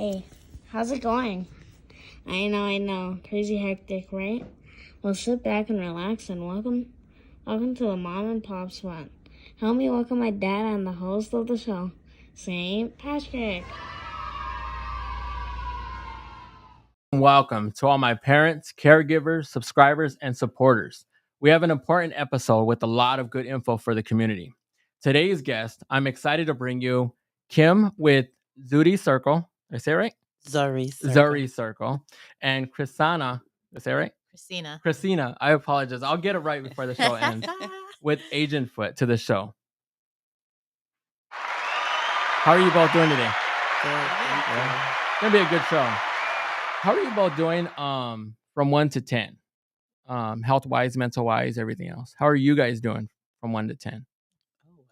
Hey, how's it going? I know. Crazy hectic, right? Well, sit back and relax and welcome to the Mom and Pop Spot. Help me welcome my dad and the host of the show, St. Patrick. Welcome to all my parents, caregivers, subscribers, and supporters. We have an important episode with a lot of good info for the community. Today's guest, I'm excited to bring you Kim with Zuri Circle. Did I say it right? Zuri Circle. Zuri Circle. And Chrisana. Did I say it right? Christina. I apologize. I'll get it right before the show ends. With Ajentfoot to the show. How are you both doing today? Good, thank you. It's gonna be a good show. How are you both doing from 1 to 10? Health wise, mental wise, everything else. How are you guys doing from 1 to 10?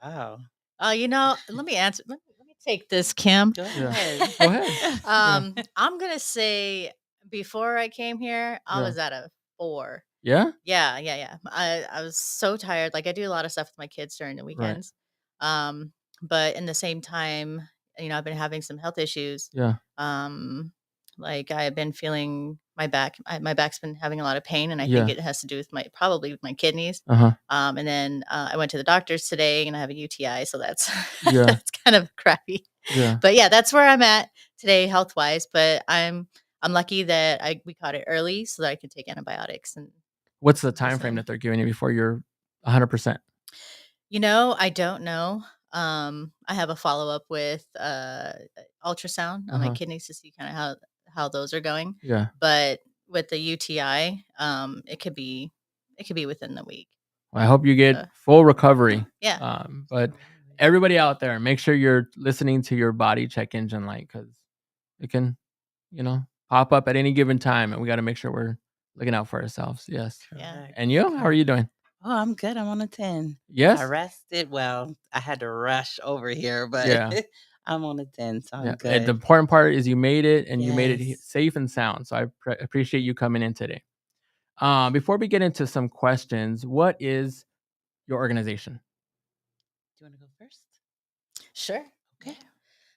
Oh, wow. Let me answer. Let me take this, Kim. Go Yeah. ahead. Go ahead. I'm gonna say before I came here, I Yeah. was at a 4. Yeah? Yeah. I was so tired. Like I do a lot of stuff with my kids during the weekends. But in the same time, I've been having some health issues. Yeah. Like I've been feeling my back. My back's been having a lot of pain, and I Yeah. think it has to do with probably with my kidneys. Uh-huh. And then I went to the doctor's today, and I have a UTI, so that's Yeah. that's kind of crappy. Yeah. But yeah, that's where I'm at today, health wise. But I'm lucky that we caught it early, so that I could take antibiotics. And What's the time frame that they're giving you before you're 100%? I don't know. I have a follow up with ultrasound on my kidneys to see kind of how those are going. Yeah. But with the UTI, it could be within the week. Well, I hope you get full recovery. Yeah. But everybody out there, make sure you're listening to your body check engine light, because it can, pop up at any given time, and we got to make sure we're looking out for ourselves. Yes. Yeah. And you? How are you doing? Oh, I'm good. I'm on a 10. Yes. I rested. Well, I had to rush over here, but Yeah. I'm on a 10, so I'm And good. the important part is you made it, and you made it Yes. safe and sound. So I appreciate you coming in today. Before we get into some questions, what is your organization? Do you want to go first? Sure. Okay.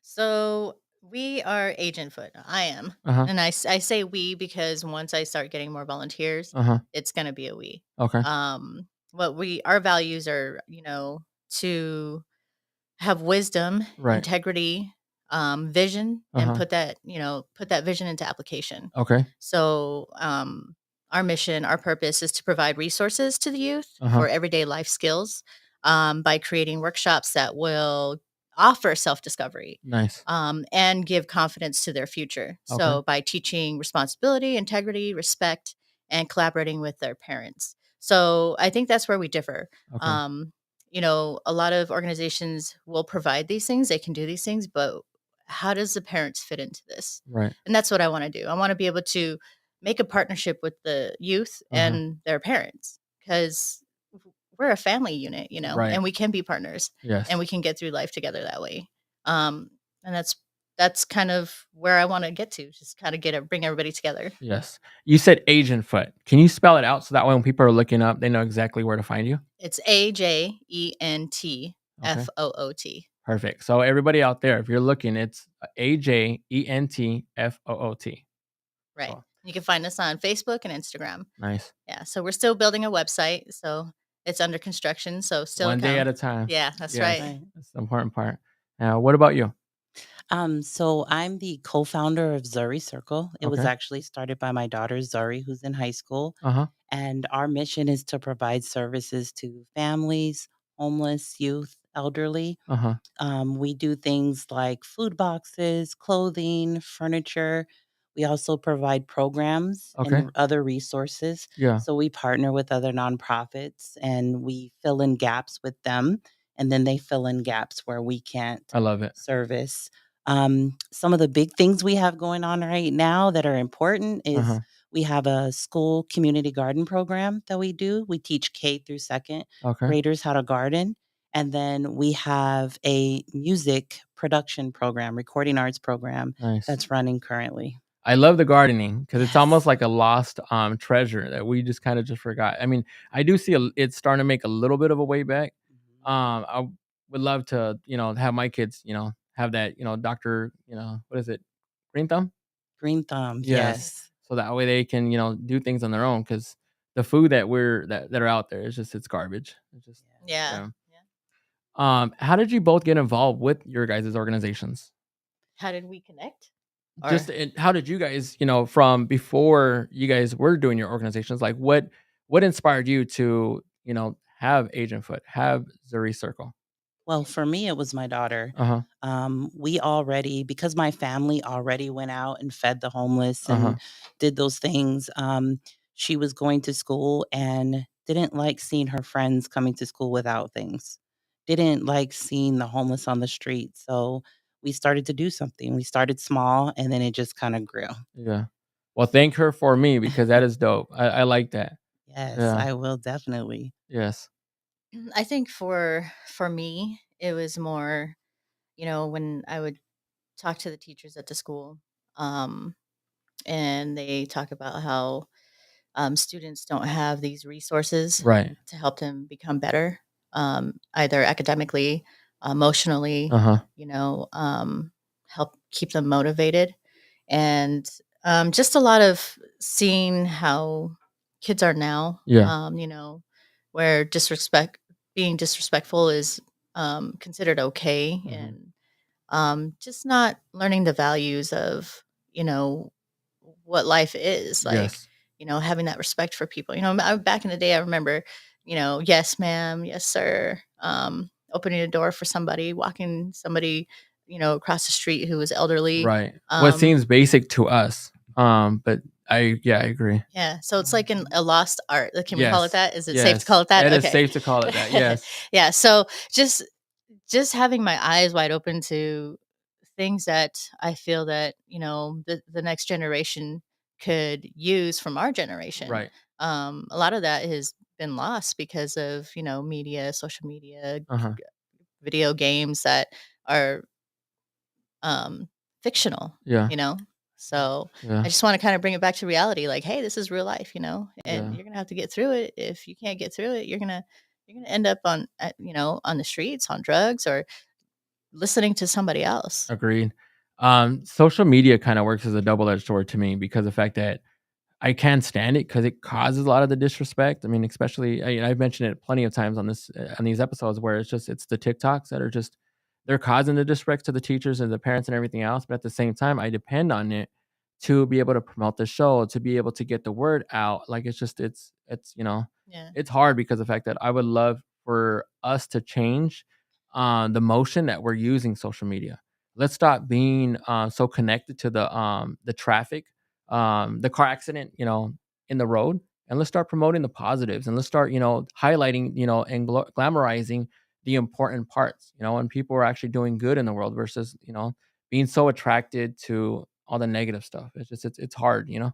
So we are Ajentfoot. I am. Uh-huh. And I say we because once I start getting more volunteers, Uh-huh. it's going to be a we. Okay. Our values are, to have wisdom, Right. integrity, vision, and Uh-huh. put that vision into application. Okay. So, our mission, our purpose is to provide resources to the youth Uh-huh. for everyday life skills, by creating workshops that will offer self-discovery, Nice. and give confidence to their future. Okay. So by teaching responsibility, integrity, respect, and collaborating with their parents. So I think that's where we differ. Okay. A lot of organizations will provide these things, they can do these things, but how does the parents fit into this? Right. And that's what I want to do. I want to be able to make a partnership with the youth and their parents, because we're a family unit, Right. and we can be partners. Yes. And we can get through life together that way. And that's kind of where I want to get to, just kind of bring everybody together. Yes. You said Ajentfoot. Can you spell it out so that way when people are looking up, they know exactly where to find you? It's Ajentfoot. Perfect. So everybody out there, if you're looking, it's Ajentfoot. Right. Cool. You can find us on Facebook and Instagram. Nice. Yeah. So we're still building a website. So it's under construction. So still One day at a time. Yeah, that's Yes. right. That's the important part. Now, what about you? So I'm the co-founder of Zuri Circle. It was Okay. actually started by my daughter Zuri, who's in high school. Uh-huh. And our mission is to provide services to families, homeless, youth, elderly. Uh-huh. We do things like food boxes, clothing, furniture. We also provide programs Okay. and other resources. Yeah. So we partner with other nonprofits and we fill in gaps with them. And then they fill in gaps where we can't I love it. service. Some of the big things we have going on right now that are important is Uh-huh. we have a school community garden program that we do. We teach K through second Okay. graders how to garden. And then we have a music production program, recording arts program Nice. that's running currently. I love the gardening because it's Yes. almost like a lost treasure that we just kind of just forgot. I mean, I do see it's starting to make a little bit of a way back. I would love to, have my kids, have that, doctor, what is it? Green Thumb. Green Thumb, Yes. yes. So that way they can, do things on their own, because the food that that are out there is just, it's garbage. It's just, Yeah. yeah. Yeah. How did you both get involved with your guys' organizations? How did we connect? Just Or how did you guys, from before you guys were doing your organizations, like what inspired you to, have Agentfoot, have Zuri Circle? Well, for me, it was my daughter. Uh-huh. We already, because my family already went out and fed the homeless Uh-huh. and did those things. She was going to school and didn't like seeing her friends coming to school without things. Didn't like seeing the homeless on the street. So we started to do something. We started small and then it just kind of grew. Yeah. Well, thank her for me, because that is dope. I like that. Yes, Yeah. I will definitely. Yes. I think for me, it was more, when I would talk to the teachers at the school, um, and they talk about how students don't have these resources Right. to help them become better, either academically, emotionally, Uh-huh. help keep them motivated. And just a lot of seeing how kids are now, Yeah. where being disrespectful is considered okay. Mhm. And just not learning the values of, you know, what life is like, Yes. having that respect for people. Back in the day, I remember, yes, ma'am, yes, sir, opening a door for somebody, walking somebody, across the street who was elderly. Right. What Um, seems basic to us. But I agree. yeah, so it's like a lost art. Can we call it Yes. that? Is it safe to call Yes. it that? It is Okay. safe to call it that. Yes. Yeah. So just having my eyes wide open to things that I feel that, the next generation could use from our generation. Right. A lot of that has been lost because of, media, social media, Uh-huh. video games that are fictional, Yeah. you know? So Yeah. I just want to kind of bring it back to reality. Like, hey, this is real life, and Yeah. you're gonna have to get through it. If you can't get through it, you're gonna end up on the streets, on drugs, or listening to somebody else. Agreed. Social media kind of works as a double-edged sword to me, because the fact that I can't stand it, because it causes a lot of the disrespect. I mean, especially I've mentioned it plenty of times on these episodes, where it's the TikToks that are just, they're causing the disrespect to the teachers and the parents and everything else. But at the same time, I depend on it to be able to promote the show, to be able to get the word out. Like, it's Yeah. it's hard, because of the fact that I would love for us to change the motion that we're using social media. Let's stop being so connected to the traffic, the car accident, in the road, and let's start promoting the positives, and let's start, highlighting, and glamorizing the important parts, and people are actually doing good in the world, versus, being so attracted to all the negative stuff. It's hard. Yeah.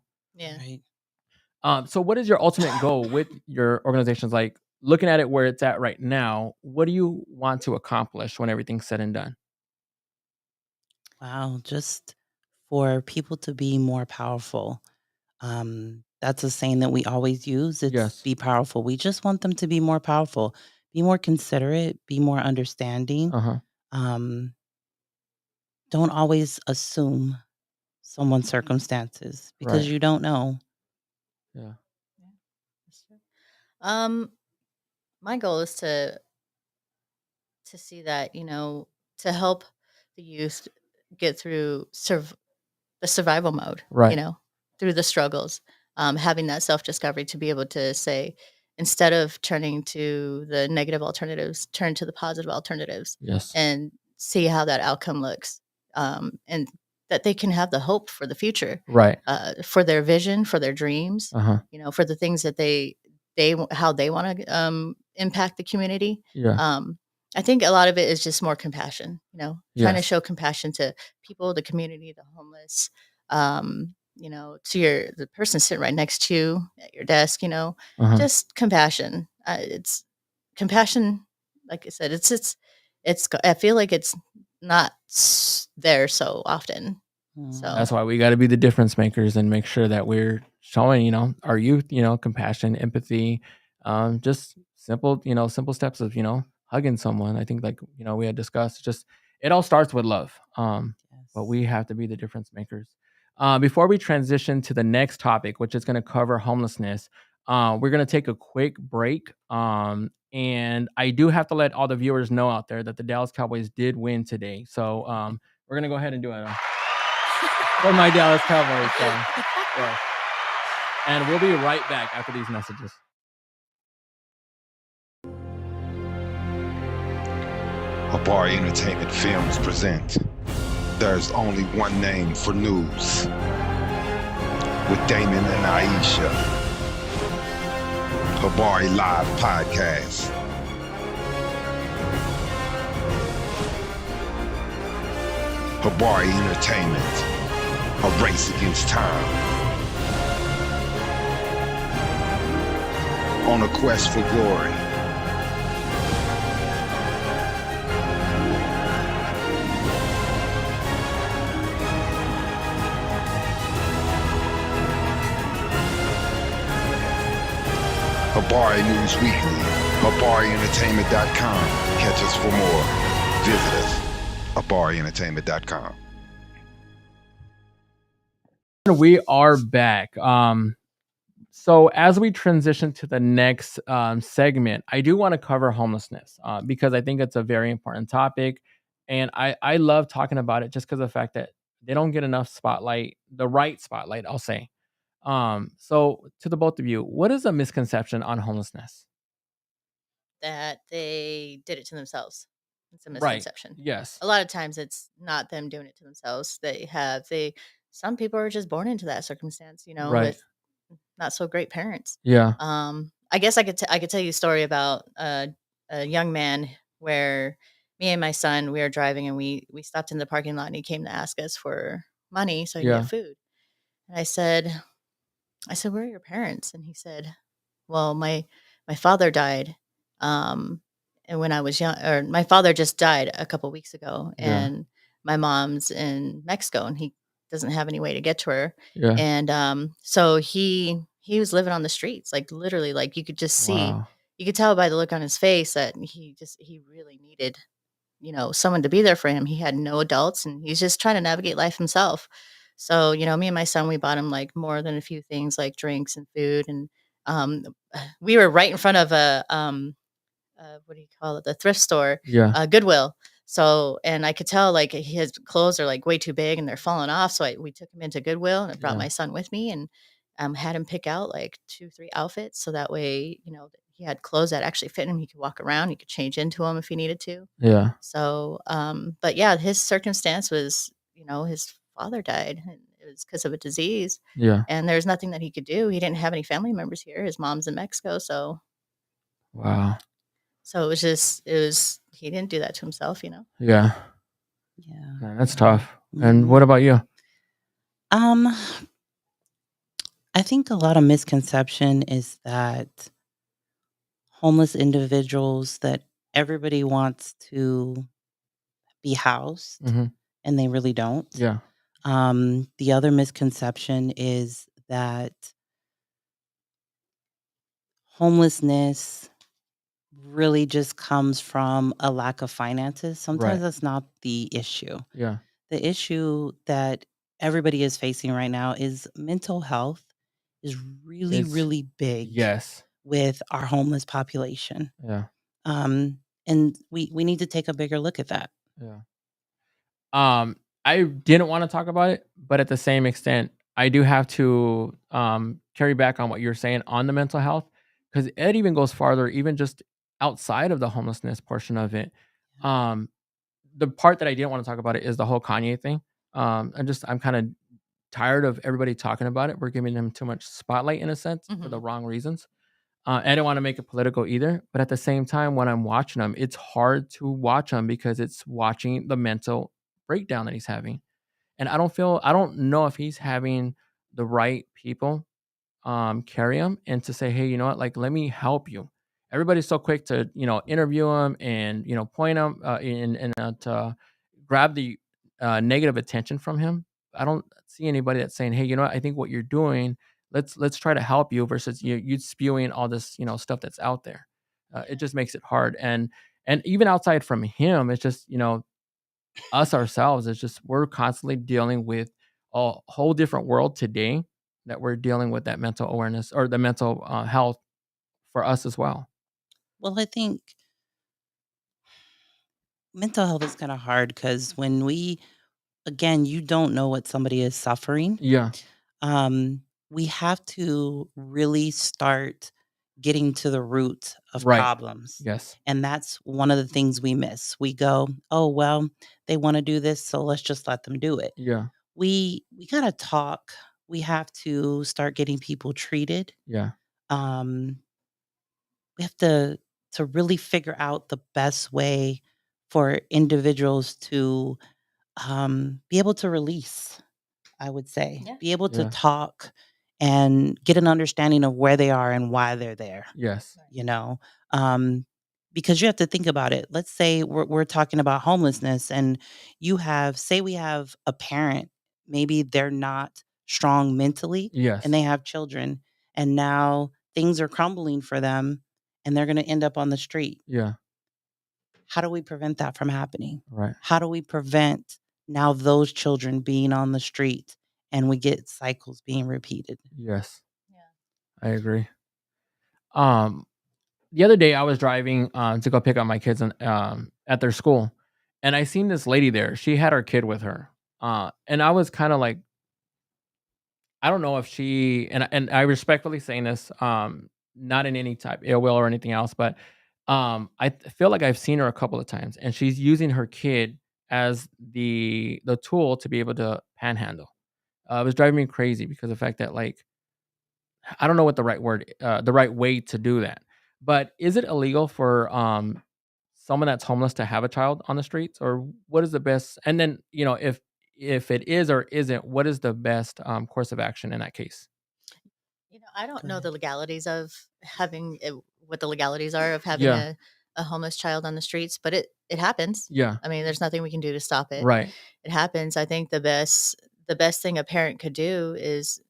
Right. So what is your ultimate goal with your organizations? Like, looking at it where it's at right now, what do you want to accomplish when everything's said and done? Wow. Just for people to be more powerful. That's a saying that we always use. It's Yes. be powerful. We just want them to be more powerful, be more considerate, be more understanding. Uh-huh. Um, don't always assume someone's circumstances because Right. you don't know. Yeah. Yeah. That's true. Um, my goal is to see that, to help the youth get through the survival mode, Right. through the struggles, having that self discovery to be able to say, instead of turning to the negative alternatives, turn to the positive alternatives Yes. and see how that outcome looks. And that they can have the hope for the future, Right. for their vision, for their dreams, Uh-huh. for the things that how they want to impact the community. Yeah. Um, I think a lot of it is just more compassion, trying to Yes. show compassion to people, the community, the homeless, to the person sitting right next to you at your desk, Uh-huh. just compassion. It's compassion. Like I said, I feel like it's not there so often. Mm, So That's why we got to be the difference makers and make sure that we're showing, our youth, compassion, empathy, just simple steps of, hugging someone. I think, like, we had discussed, just, it all starts with love. but we have to be the difference makers. Before we transition to the next topic, which is going to cover homelessness, we're going to take a quick break. And I do have to let all the viewers know out there that the Dallas Cowboys did win today. So we're going to go ahead and do it for my Dallas Cowboys. So, yeah. And we'll be right back after these messages. Habari Entertainment Films present There's Only One Name for News with Damon and Iesha. Habari Live Podcast. Habari Entertainment, a race against time. On a quest for glory. Habari News Weekly, HabariEntertainment.com. Catch us for more. Visit us, HabariEntertainment.com. We are back. So as we transition to the next segment, I do want to cover homelessness because I think it's a very important topic. And I love talking about it just because of the fact that they don't get enough spotlight, the right spotlight, I'll say. So to the both of you, what is a misconception on homelessness? That they did it to themselves. It's a Right. misconception. Yes. A lot of times it's not them doing it to themselves. Some people are just born into that circumstance, Right. with not so great parents. Yeah. I guess I could tell you a story about a young man where me and my son, we were driving and we stopped in the parking lot and he came to ask us for money so he could Yeah. get food. And I said, where are your parents? And he said, well, my father died. And when I was young, or my father just died a couple weeks ago, Yeah. and my mom's in Mexico and he doesn't have any way to get to her. Yeah. And so he was living on the streets, like literally, like you could just see, Wow. you could tell by the look on his face that he really needed, someone to be there for him. He had no adults and he's just trying to navigate life himself. So, me and my son, we bought him like more than a few things like drinks and food. And um, we were right in front of what do you call it? The thrift store, Yeah. Goodwill. So, and I could tell like his clothes are like way too big and they're falling off. So we took him into Goodwill and I brought Yeah. my son with me and had him pick out like 2, 3 outfits. So that way, he had clothes that actually fit him. He could walk around. He could change into them if he needed to. Yeah. So, but yeah, his circumstance was, his father died and it was because of a disease. Yeah. And there's nothing that he could do. He didn't have any family members here. His mom's in Mexico. So Wow. he didn't do that to himself, Yeah. Yeah. Man, that's tough. And what about you? I think a lot of misconception is that homeless individuals, that everybody wants to be housed Mm-hmm. and they really don't. Yeah. The other misconception is that homelessness really just comes from a lack of finances. Sometimes Right. that's not the issue. Yeah. The issue that everybody is facing right now is mental health is really, It's really big yes. with our homeless population. Yeah. And we need to take a bigger look at that. Yeah. I didn't want to talk about it, but at the same extent, I do have to carry back on what you're saying on the mental health, because it even goes farther, even just outside of the homelessness portion of it. The part that I didn't want to talk about it is the whole Kanye thing. I'm kind of tired of everybody talking about it. We're giving him too much spotlight in a sense for the wrong reasons. I don't want to make it political either, but at the same time, when I'm watching him, it's hard to watch him because it's watching the mental breakdown that he's having. And I don't know if he's having the right people carry him and to say, hey, you know what, like, let me help you. Everybody's so quick to, interview him and, point him and to grab the negative attention from him. I don't see anybody that's saying, hey, you know what, I think what you're doing, let's try to help you versus you spewing all this, stuff that's out there. It just makes it hard. And even outside from him, it's just, us ourselves, it's just we're constantly dealing with a whole different world today that we're dealing with that mental awareness or the mental health for us as well. Well, I think mental health is kind of hard because when again, you don't know what somebody is suffering. Yeah. Um, we have to really start getting to the root of Right. problems. Yes. And that's one of the things we miss. We go, oh, well, they want to do this, so let's just let them do it. Yeah. We got to talk. We have to start getting people treated. Yeah. Um, we have to really figure out the best way for individuals to be able to release, I would say, Yeah. be able to Yeah. talk and get an understanding of where they are and why they're there, Yes. you know? Um, because you have to think about it. Let's say we're talking about homelessness and say we have a parent, maybe they're not strong mentally Yes. and they have children and now things are crumbling for them and they're going to end up on the street. Yeah. How do we prevent that from happening? Right. How do we prevent now those children being on the street and we get cycles being repeated? Yes. Yeah. I agree. The other day I was driving to go pick up my kids at their school, and I seen this lady there. She had her kid with her, and I was kind of like, I don't know if she and I respectfully saying this, not in any type ill will or anything else, but feel like I've seen her a couple of times, and she's using her kid as the tool to be able to panhandle. It was driving me crazy because of the fact that like I don't know what the right way to do that. But is it illegal for someone that's homeless to have a child on the streets, or what is the best? And then if it is or isn't, what is the best course of action in that case? I don't Go know ahead. the legalities of what the legalities are of having Yeah, a homeless child on the streets, but it happens. yeah, I mean, there's nothing we can do to stop it. right, It happens. I think the best thing a parent could do is,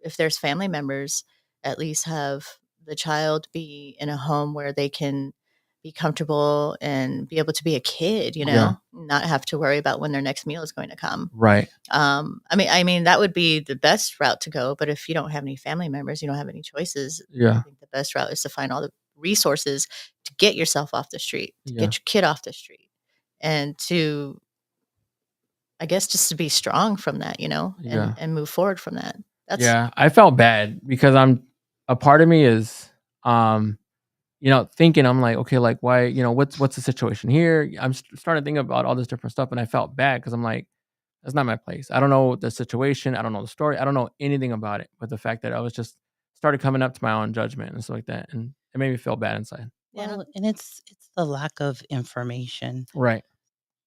if there's family members, at least have the child be in a home where they can be comfortable and be able to be a kid, yeah, not have to worry about when their next meal is going to come. right, I mean that would be the best route to go, but if you don't have any family members, you don't have any choices. I yeah, think the best route is to find all the resources to get yourself off the street, to yeah, get your kid off the street, and to, I guess, just to be strong from that, yeah, and move forward from that. That's yeah. I felt bad because a part of me is um thinking I'm like, okay, like why, what's the situation here? I'm starting to think about all this different stuff, and I felt bad because I'm like, that's not my place. I don't know the situation. I don't know the story. I don't know anything about it. But the fact that I was just started coming up to my own judgment and stuff like that, and it made me feel bad inside. yeah, Well, and it's the lack of information. Right.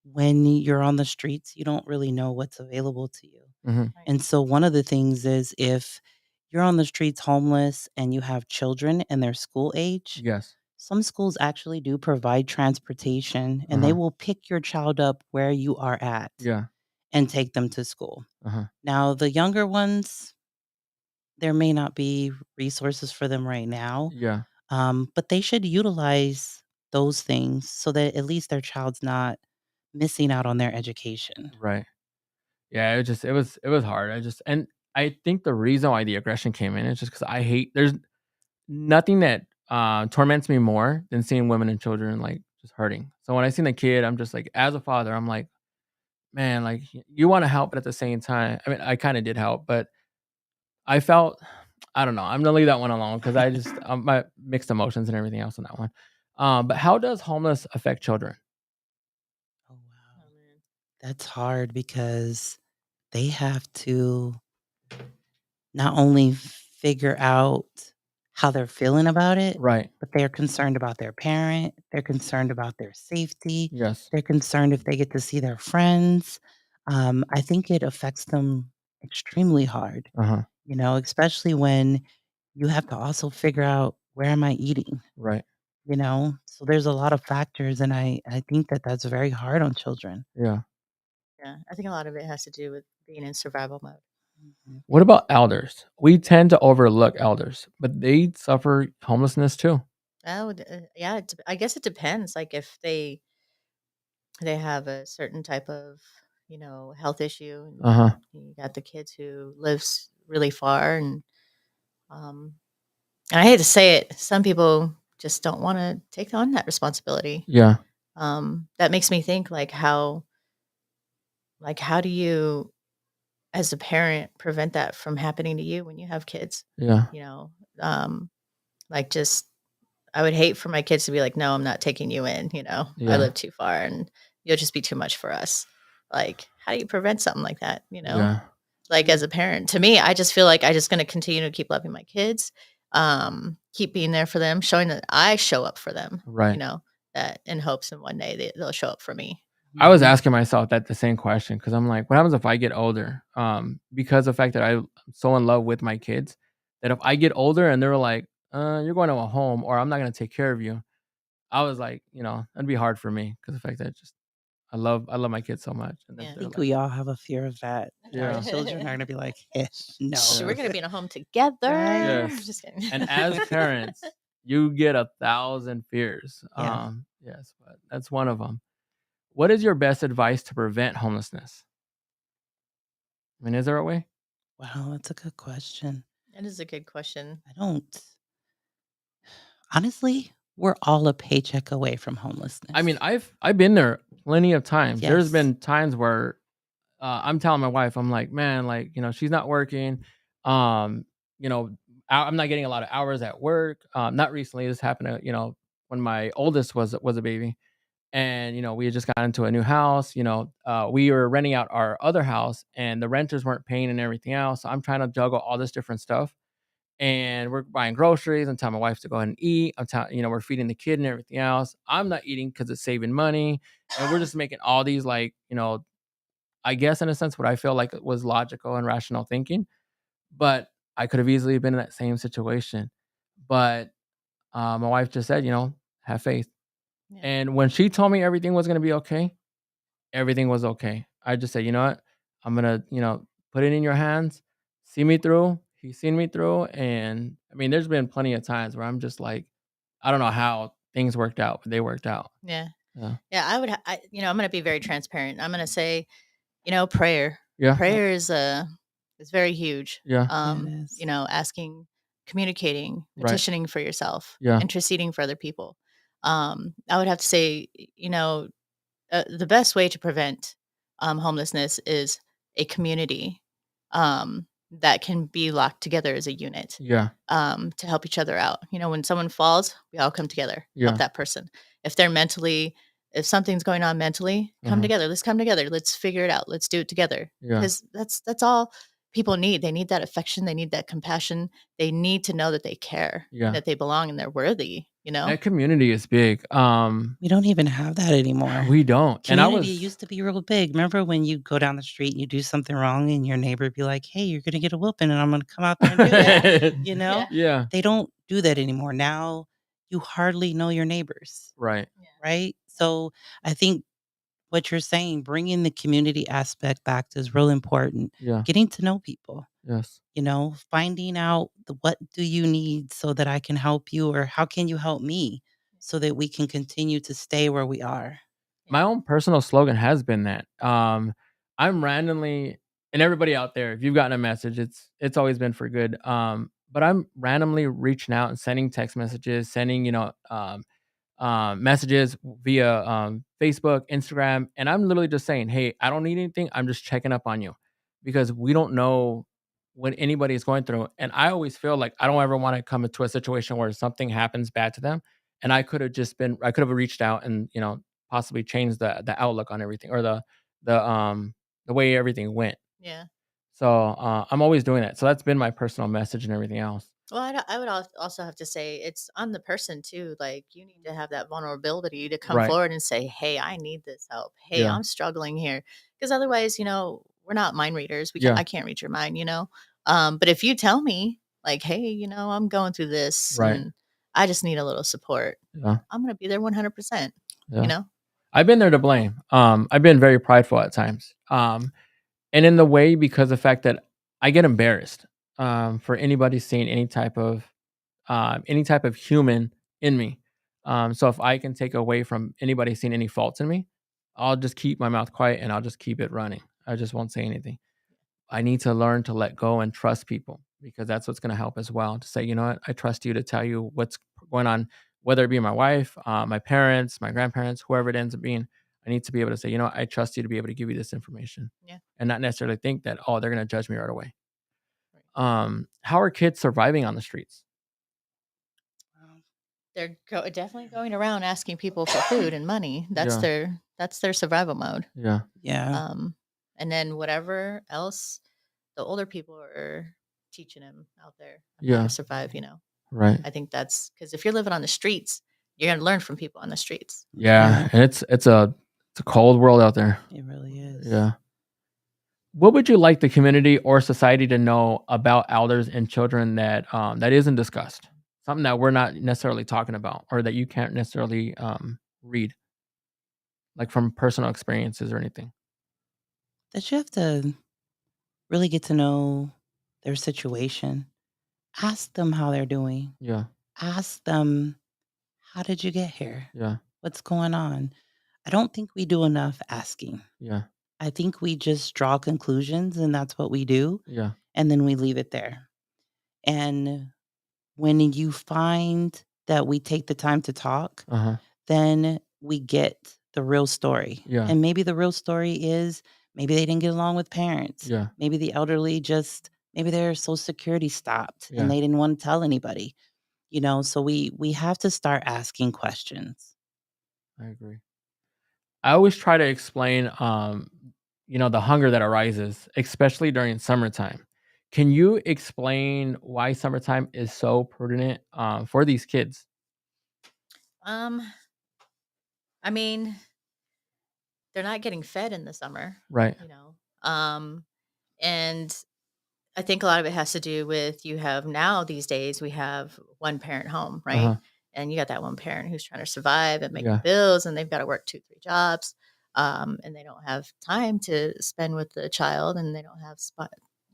When you're on the streets, you don't really know what's available to you. Hmm. right. And so one of the things is if you're on the streets homeless and you have children and they're school age, Yes. some schools actually do provide transportation Uh and they huh. will pick your child up where you are at Yeah. and take them to school. Uh huh. Now, the younger ones, there may not be resources for them right now, Yeah. but they should utilize those things so that at least their child's not missing out on their education. Right. Yeah. It was hard. And I think the reason why the aggression came in is just because I hate. There's nothing that torments me more than seeing women and children like just hurting. So when I seen the kid, I'm just like, as a father, I'm like, man, like you want to help, but at the same time, I mean, I kind of did help, but I felt, I don't know. I'm gonna leave that one alone because I just my mixed emotions and everything else on that one. But how does homeless affect children? Oh, Oh, wow. man. That's hard because they have to not only figure out how they're feeling about it, Right. but they're concerned about their parent, they're concerned about their safety, Yes. they're concerned if they get to see their friends. I think it affects them extremely hard, Uh huh. especially when you have to also figure out where am I eating, Right. So there's a lot of factors, and I think that that's very hard on children. Yeah. Yeah, I think a lot of it has to do with being in survival mode. Mhm. What about elders? We tend to overlook elders, but they suffer homelessness too. Yeah, I guess it depends. Like, if they they have a certain type of, health issue, and Uh huh. you got the kids who lives really far, um, and I hate to say it, some people just don't want to take on that responsibility. Yeah. That makes me think how do you, as a parent, prevent that from happening to you when you have kids? Yeah. You know, um, just I would hate for my kids to be like, "No, I'm not taking you in, I Yeah. live too far and you'll just be too much for us." Like, how do you prevent something like that, Yeah. Like, as a parent, to me, I just feel like I just gonna continue to keep loving my kids, keep being there for them, showing that I show up for them, Right. that in hopes and one day they'll show up for me. I was asking myself that the same question because I'm like, what happens if I get older? Because of the fact that I'm so in love with my kids that if I get older and they're like, you're going to a home or I'm not going to take care of you, I was like, that'd be hard for me because the fact that I love my kids so much. And then Yeah. I they're think like, we all have a fear of that. Our yeah, children are gonna be like, "Eh, no." We're Yes. gonna be in a home together. Right? Yes. Just kidding. And as parents, you get 1,000 fears. Yeah. Yes, but that's one of them. What is your best advice to prevent homelessness? I mean, is there a way? Wow, that's a good question. That is a good question. I don't honestly, we're all a paycheck away from homelessness. I mean, I've been there plenty of times. There's Yes. been times where I'm telling my wife, I'm like, man, like, she's not working. Um, you know, I'm not getting a lot of hours at work. Not recently. This happened to, when my oldest was a baby. And, we had just got into a new house. We were renting out our other house and the renters weren't paying and everything else. So I'm trying to juggle all this different stuff. And we're buying groceries. I'm telling my wife to go ahead and eat. I'm telling, we're feeding the kid and everything else. I'm not eating because it's saving money. And we're just making all these like, I guess in a sense what I feel like was logical and rational thinking. But I could have easily been in that same situation. But my wife just said, have faith. Yeah. And when she told me everything was going to be okay, everything was okay. I just said, you know what? I'm going to, put it in your hands. See me through. He's seen me through. And I mean, there's been plenty of times where I'm just like, I don't know how things worked out, but they worked out. Yeah. Yeah. Yeah. I'm going to be very transparent. I'm going to say, prayer. Yeah. Prayer is very huge. Yeah. It is. Asking, communicating, Right. petitioning for yourself, Yeah. interceding for other people. I would have to say, the best way to prevent homelessness is a community that can be locked together as a unit, Yeah. to help each other out. When someone falls, we all come together, Yeah. help that person. If something's going on mentally, come together. Let's come together. Let's figure it out. Let's do it together. Yeah. Because that's all people need. They need that affection. They need that compassion. They need to know that they care, Yeah. that they belong and they're worthy. That community is big. We don't even have that anymore. We don't. And I Community was used to be real big. Remember when you go down the street and you do something wrong and your neighbor be like, "Hey, you're gonna get a whooping," and I'm gonna come out there and do that. You know? Yeah. Yeah. They don't do that anymore. Now you hardly know your neighbors, Right. right? So I think what you're saying, bringing the community aspect back is real important. Yeah. Getting to know people, Yes. finding out what do you need so that I can help you, or how can you help me so that we can continue to stay where we are. My own personal slogan has been that. I'm randomly, and everybody out there, if you've gotten a message, it's always been for good. But I'm randomly reaching out and sending text messages, sending, messages via Facebook, Instagram, and I'm literally just saying, "Hey, I don't need anything. I'm just checking up on you," because we don't know what anybody is going through. And I always feel like I don't ever want to come into a situation where something happens bad to them, and I could have reached out and possibly changed the outlook on everything or the way everything went. Yeah. So I'm always doing that. So that's been my personal message and everything else. Well, I would also have to say it's on the person too. Like, you need to have that vulnerability to come Right. forward and say, "Hey, I need this help. Hey, Yeah. I'm struggling here." Because otherwise, we're not mind readers. Yeah. I can't read your mind. But if you tell me, like, "Hey, I'm going through this, Right. and I just need a little support," Yeah. I'm gonna be there 100%. Yeah. I've been there to blame. I've been very prideful at times. And in the way because the fact that I get embarrassed for anybody seeing any type of human in me. So if I can take away from anybody seeing any faults in me, I'll just keep my mouth quiet and I'll just keep it running. I just won't say anything. I need to learn to let go and trust people, because that's what's going to help as well. To say, you know what, I trust you to tell you what's going on, whether it be my wife, my parents, my grandparents, whoever it ends up being. I need to be able to say, you know what, I trust you to be able to give you this information, Yeah. and not necessarily think that, oh, they're going to judge me right away. Right. How are kids surviving on the streets? They're definitely going around asking people for food and money. That's Yeah. their survival mode. Yeah. Yeah. And then whatever else the older people are teaching them out there on how Yeah. to survive, Right. I think that's because if you're living on the streets, you're going to learn from people on the streets. Yeah. And it's a cold world out there. It really is. Yeah. What would you like the community or society to know about elders and children that that isn't discussed? Something that we're not necessarily talking about, or that you can't necessarily read, like from personal experiences or anything. That you have to really get to know their situation. Ask them how they're doing. Yeah. Ask them, how did you get here? Yeah. What's going on? I don't think we do enough asking. Yeah. I think we just draw conclusions, and that's what we do. Yeah. And then we leave it there. And when you find that we take the time to talk, then we get the real story. Yeah. And maybe the real story is maybe they didn't get along with parents. Yeah. Maybe the elderly maybe their social security stopped Yeah. and they didn't want to tell anybody. So we have to start asking questions. I agree. I always try to explain the hunger that arises, especially during summertime. Can you explain why summertime is so pertinent for these kids? I mean, they're not getting fed in the summer, Right. And I think a lot of it has to do with you have now these days we have one parent home, right? And you got that one parent who's trying to survive and make the bills, and they've got to work 2-3 jobs, and they don't have time to spend with the child, and they don't have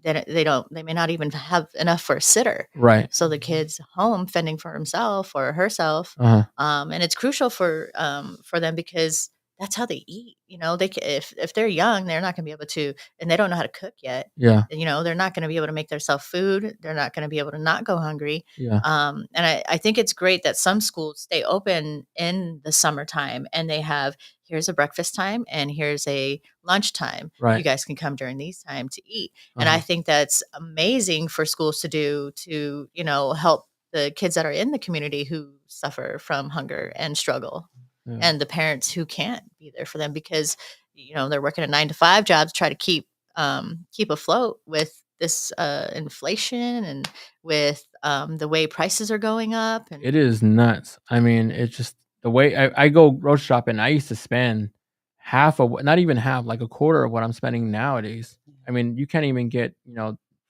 they may not even have enough for a sitter, Right. so the kid's home fending for himself or herself, and it's crucial for them because that's how they eat. If they're young, they're not going to be able to, and they don't know how to cook yet. Yeah. They're not going to be able to make themselves food. They're not going to be able to not go hungry. Yeah. And I think it's great that some schools stay open in the summertime, and they have, here's a breakfast time and here's a lunch time. Right. You guys can come during these time to eat. And I think that's amazing for schools to do to, help the kids that are in the community who suffer from hunger and struggle. Yeah. And the parents who can't be there for them because, they're working a 9-to-5 job to try to keep afloat with this inflation and with the way prices are going up. And It is nuts. I mean, it's just the way I go grocery shopping. I used to spend half of not even half, like a quarter of what I'm spending nowadays. I mean, you can't even get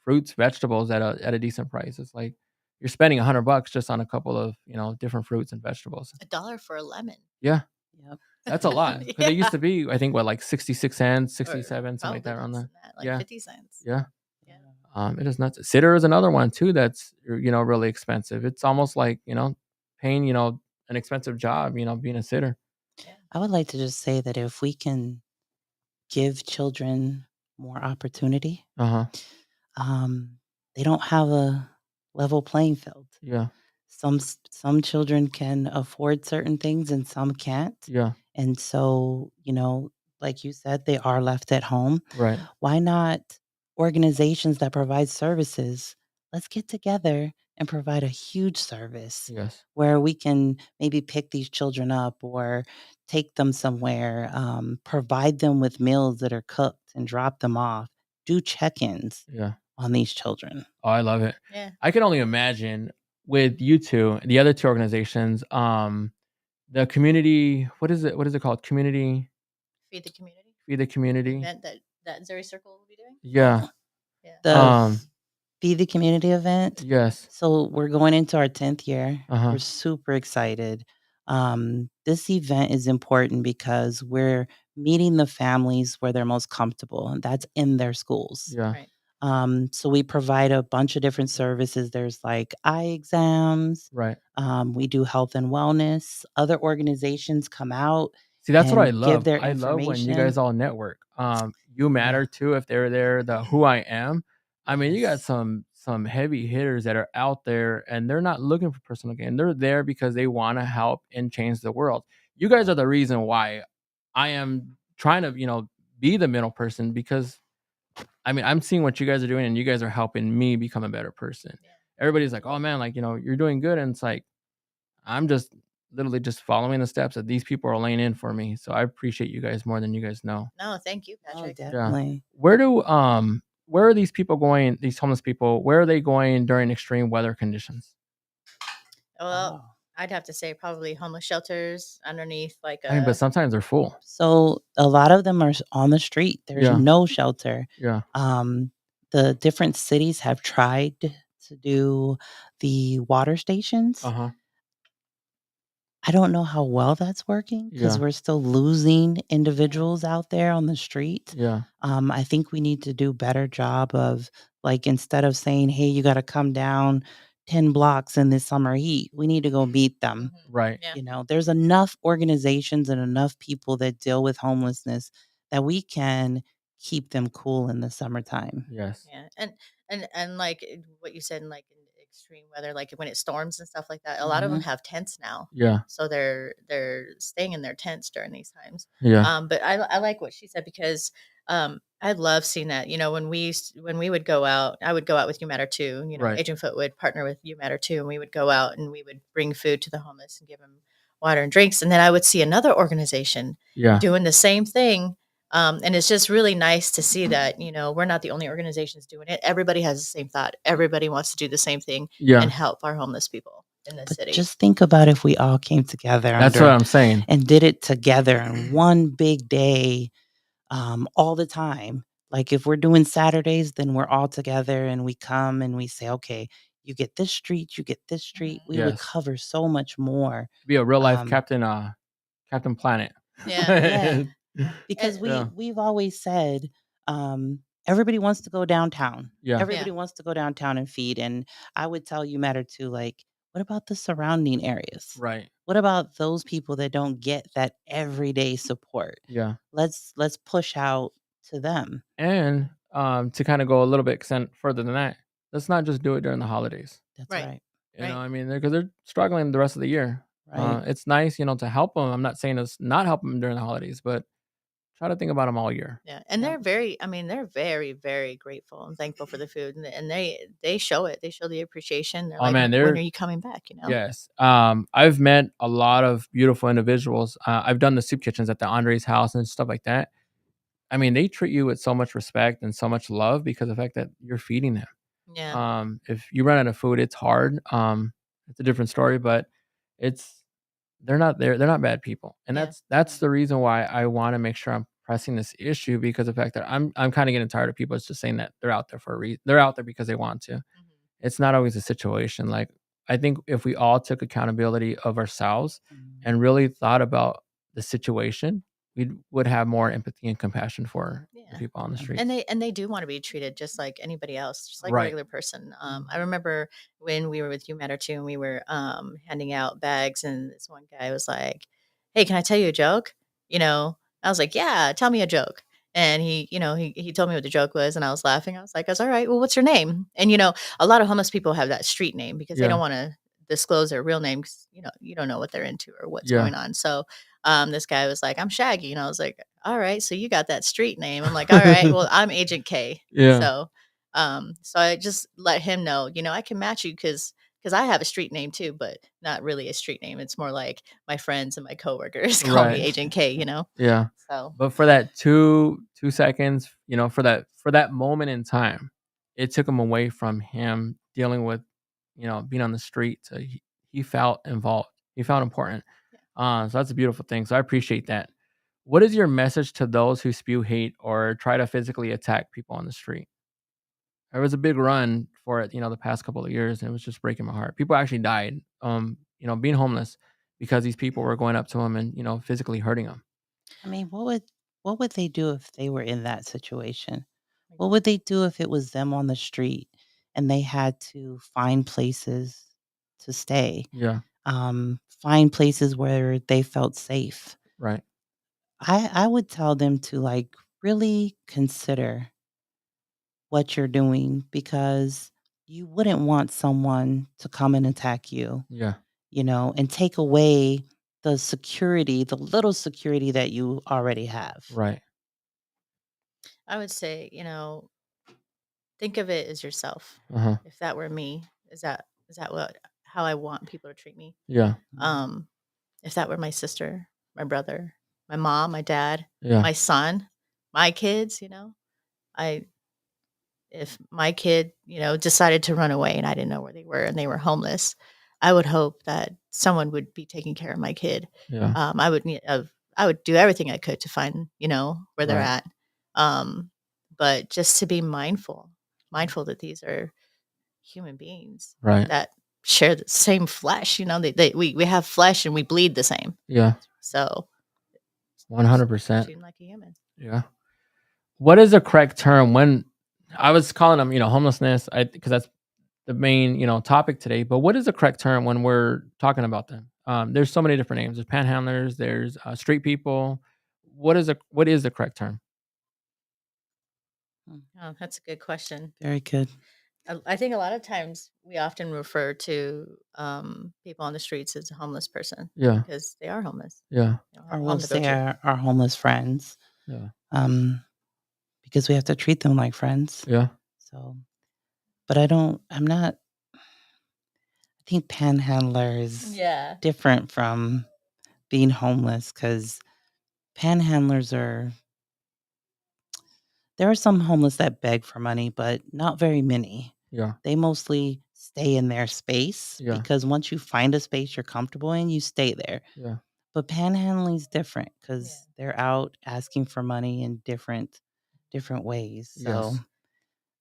fruits, vegetables at a decent price. It's like you're spending $100 just on a couple of different fruits and vegetables. $1 for a lemon. Yeah. Yep. That's a lot. Because they used to be, I think, like 66 cents, 67, Or something like that around there. Like 50 cents. Yeah. Yeah. It is nuts. Sitter is another one too that's really expensive. It's almost like paying an expensive job. Being a sitter. I would like to just say that if we can give children more opportunity, they don't have a level playing field. Yeah. Some children can afford certain things and some can't. Yeah. And so, like you said, they are left at home. Right. Why not organizations that provide services? Let's get together and provide a huge service. Yes. Where we can maybe pick these children up or take them somewhere, provide them with meals that are cooked and drop them off, do check-ins on these children. Oh, I love it. Yeah. I can only imagine with you two, the other two organizations, the community, what is it called? Community Feed the community. Feed the Community. Event that Zuri Circle will be doing. Yeah. The Feed the Community event. Yes. So we're going into our 10th year. We're super excited. This event is important because we're meeting the families where they're most comfortable, and that's in their schools. Yeah. Right. So we provide a bunch of different services. There's like eye exams. Right. We do health and wellness. Other organizations come out See, that's what I and give love. their I love when you guys information. all network. You Matter Yeah. too, if they're there, the Who I Am. I mean, you got Yes. some heavy hitters that are out there and they're not looking for personal gain. They're there because they want to help and change the world. You guys are the reason why I am trying to, be the middle person because I mean, I'm seeing what you guys are doing and you guys are helping me become a better person. Yeah. Everybody's like, "Oh man, like, you're doing good." And it's like I'm just literally just following the steps that these people are laying in for me. So I appreciate you guys more than you guys know. No, thank you, Oh, Patrick. Yeah. definitely. Where are these people going, these homeless people, where are they going during extreme weather conditions? Well, Oh. I'd have to say probably homeless shelters underneath like I mean, but a sometimes they're full. So a lot of them are on the street. There's Yeah. no shelter. Yeah. The different cities have tried to do the water stations. Uh-huh. I don't know how well that's working because Yeah. we're still losing individuals out there on the street. Yeah. I think we need to do better job of like instead of saying, "Hey, you got to come down 10 blocks in this summer heat," we need to go meet them. Right. Yeah. There's enough organizations and enough people that deal with homelessness that we can keep them cool in the summertime. Yes. Yeah, and like what you said, in like in extreme weather, like when it storms and stuff like that, a lot of them Mhm. have tents now, Yeah. so they're staying in their tents during these times. Yeah. But I like what she said because I love seeing that. When we would go out, I would go out with You Matter too. Right. Agentfoot would partner with You Matter too, and we would go out and we would bring food to the homeless and give them water and drinks, and then I would see another organization Yeah. doing the same thing. And it's just really nice to see that, we're not the only organizations doing it. Everybody has the same thought. Everybody wants to do the same thing Yeah. and help our homeless people in the But city. just think about if we all came together That's what I'm saying. and did it together in one big day, all the time. Like if we're doing Saturdays, then we're all together and we come and we say, okay, you get this street, you get this street. We would Yes. cover so much more. Be a real life Um, Captain Planet. Yeah. Yeah, because And- Yeah. we've always said everybody wants to go downtown. Yeah. Everybody wants to go downtown and feed. And I would tell You Matter too, like, what about the surrounding areas? Right. What about those people that don't get that everyday support? Yeah. Let's push out to them. And to kind of go a little bit further than that, let's not just do it during the holidays. That's Right. right. You know, Right. I mean, because they're struggling the rest of the year. Right. It's nice, to help them. I'm not saying it's not help them during the holidays, but try to think about them all year. Yeah. And Yep. they're very, very grateful and thankful for the food. And they show it. They show the appreciation. They're Oh like, man, when they're are you coming back? yes. I've met a lot of beautiful individuals. I've done the soup kitchens at the Andre's house and stuff like that. I mean, they treat you with so much respect and so much love because of the fact that you're feeding them. Yeah. If you run out of food, it's hard. It's a different story, but it's they're not there. They're not bad people, and Yeah. that's the reason why I want to make sure I'm pressing this issue because of the fact that I'm kind of getting tired of people just saying that they're out there for a reason. They're out there because they want to. Mhm. It's not always a situation. Like I think if we all took accountability of ourselves and really thought about the situation, we would have more empathy and compassion for the Yeah. people on the streets. And they do want to be treated just like anybody else, just like a Right. regular person. I remember when we were with You Matter too, and we were handing out bags, and this one guy was like, "Hey, can I tell you a joke?" I was like, "Yeah, tell me a joke." And he told me what the joke was, and I was laughing. I was like, "That's all right. Well, what's your name?" And a lot of homeless people have that street name because they Yeah. don't want to disclose their real name because you don't know what they're into or what's Yeah. going on. So this guy was like, "I'm Shaggy," and I was like, "All right, so you got that street name." I'm like, "All right, well, I'm Agent K." Yeah. So I just let him know, I can match you because I have a street name too, but not really a street name. It's more like my friends and my coworkers call me Right. Agent K. Yeah. So But for that 2 seconds, for that moment in time, it took him away from him dealing with, being on the street. So he felt involved. He felt important. So that's a beautiful thing. So I appreciate that. What is your message to those who spew hate or try to physically attack people on the street? There was a big run for it, the past couple of years, and it was just breaking my heart. People actually died, being homeless because these people were going up to them and, physically hurting them. I mean, what would they do if they were in that situation? What would they do if it was them on the street and they had to find places to stay? Yeah. Find places where they felt safe. Right. I would tell them to like really consider what you're doing because you wouldn't want someone to come and attack you, Yeah. and take away the security, the little security that you already have. Right. I would say, think of it as yourself. Uh-huh. If that were me, is that what how I want people to treat me? Yeah. Um, if that were my sister, my brother, my mom, my dad, Yeah. my son, my kids, I if my kid, decided to run away and I didn't know where they were and they were homeless, I would hope that someone would be taking care of my kid. Yeah. I would do everything I could to find, where they're Right. at. Um, but just to be mindful that these are human beings Right. that share the same flesh. We have flesh and we bleed the same. Yeah. So 100%. treat 'em like a human. Yeah. What is the correct term when I was calling them, homelessness, because that's the main, topic today, but what is the correct term when we're talking about them? There's so many different names. There's panhandlers, there's street people. What is the correct term? Oh, that's a good question. Very good. I think a lot of times we often refer to people on the streets as a homeless person Yeah. because they are homeless. Yeah. They don't Or have a we'll home to go say to. our homeless friends, Yeah. because we have to treat them like friends. Yeah. So, but I think panhandler is Yeah. different from being homeless because panhandlers there are some homeless that beg for money, but not very many. Yeah. They mostly stay in their space Yeah. because once you find a space you're comfortable in, you stay there. Yeah. But panhandling is different because Yeah. they're out asking for money in different ways. So Yes.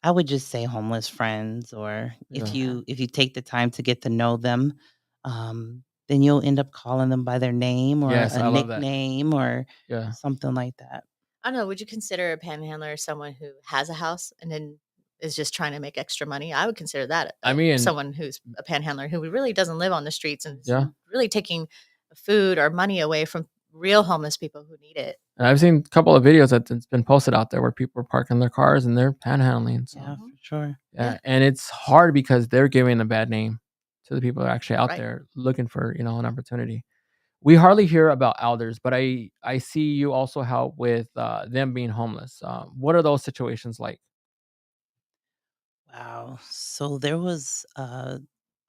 I would just say homeless friends, or if Yeah. you take the time to get to know them, then you'll end up calling them by their name or Yes, a I love that. nickname or Yeah. something like that. I don't know. Would you consider a panhandler someone who has a house and then is just trying to make extra money? I would consider that I mean, someone who's a panhandler who really doesn't live on the streets and is yeah. really taking food or money away from real homeless people who need it. And I've seen a couple of videos that's been posted out there where people are parking their cars and they're panhandling. So Yeah, for sure. yeah, and it's hard because they're giving a bad name to the people that are actually out Right. there looking for, an opportunity. We hardly hear about elders, but I see you also help with them being homeless. What are those situations like? Wow. So there was a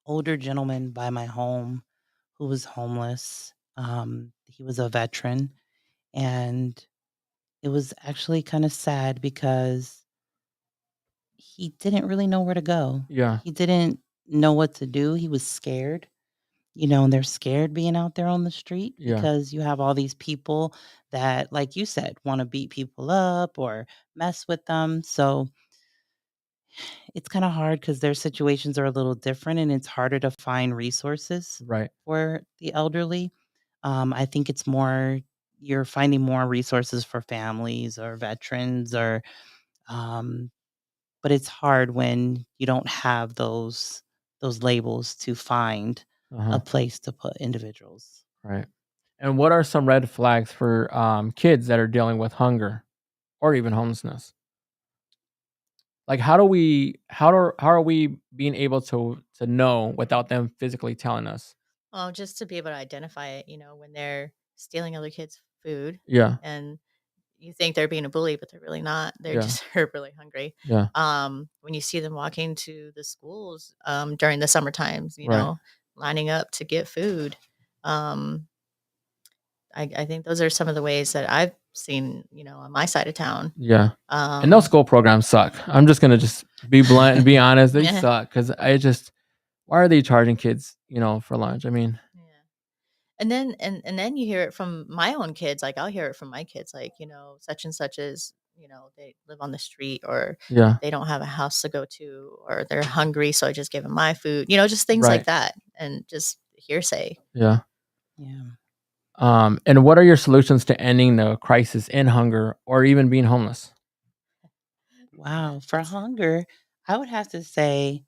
older gentleman by my home who was homeless. He was a veteran, and it was actually kind of sad because he didn't really know where to go. Yeah. He didn't know what to do. He was scared, and they're scared being out there on the street Yeah. because you have all these people that, like you said, want to beat people up or mess with them. So it's kind of hard because their situations are a little different and it's harder to find resources Right. for the elderly. I think it's more, you're finding more resources for families or veterans um, but it's hard when you don't have those labels to find Uh-huh. a place to put individuals. Right. And what are some red flags for kids that are dealing with hunger or even homelessness? Like how are we being able to know without them physically telling us? Well, just to be able to identify it, when they're stealing other kids' food Yeah. and you think they're being a bully, but they're really not. They're Yeah. just are really hungry. Yeah. When you see them walking to the schools during the summer times, Right. lining up to get food. Um, I think those are some of the ways that I've seen, on my side of town. Yeah. And those school programs suck. I'm just gonna just be blunt and be honest. They Yeah. suck because why are they charging kids, for lunch? I mean, Yeah. And then you hear it from my own kids. Like I'll hear it from my kids, like, such and such is, they live on the street or yeah. they don't have a house to go to or they're hungry. So I just give them my food, just things like Right. that. And just hearsay. Yeah. Yeah. And what are your solutions to ending the crisis in hunger or even being homeless? Wow. For hunger, I would have to say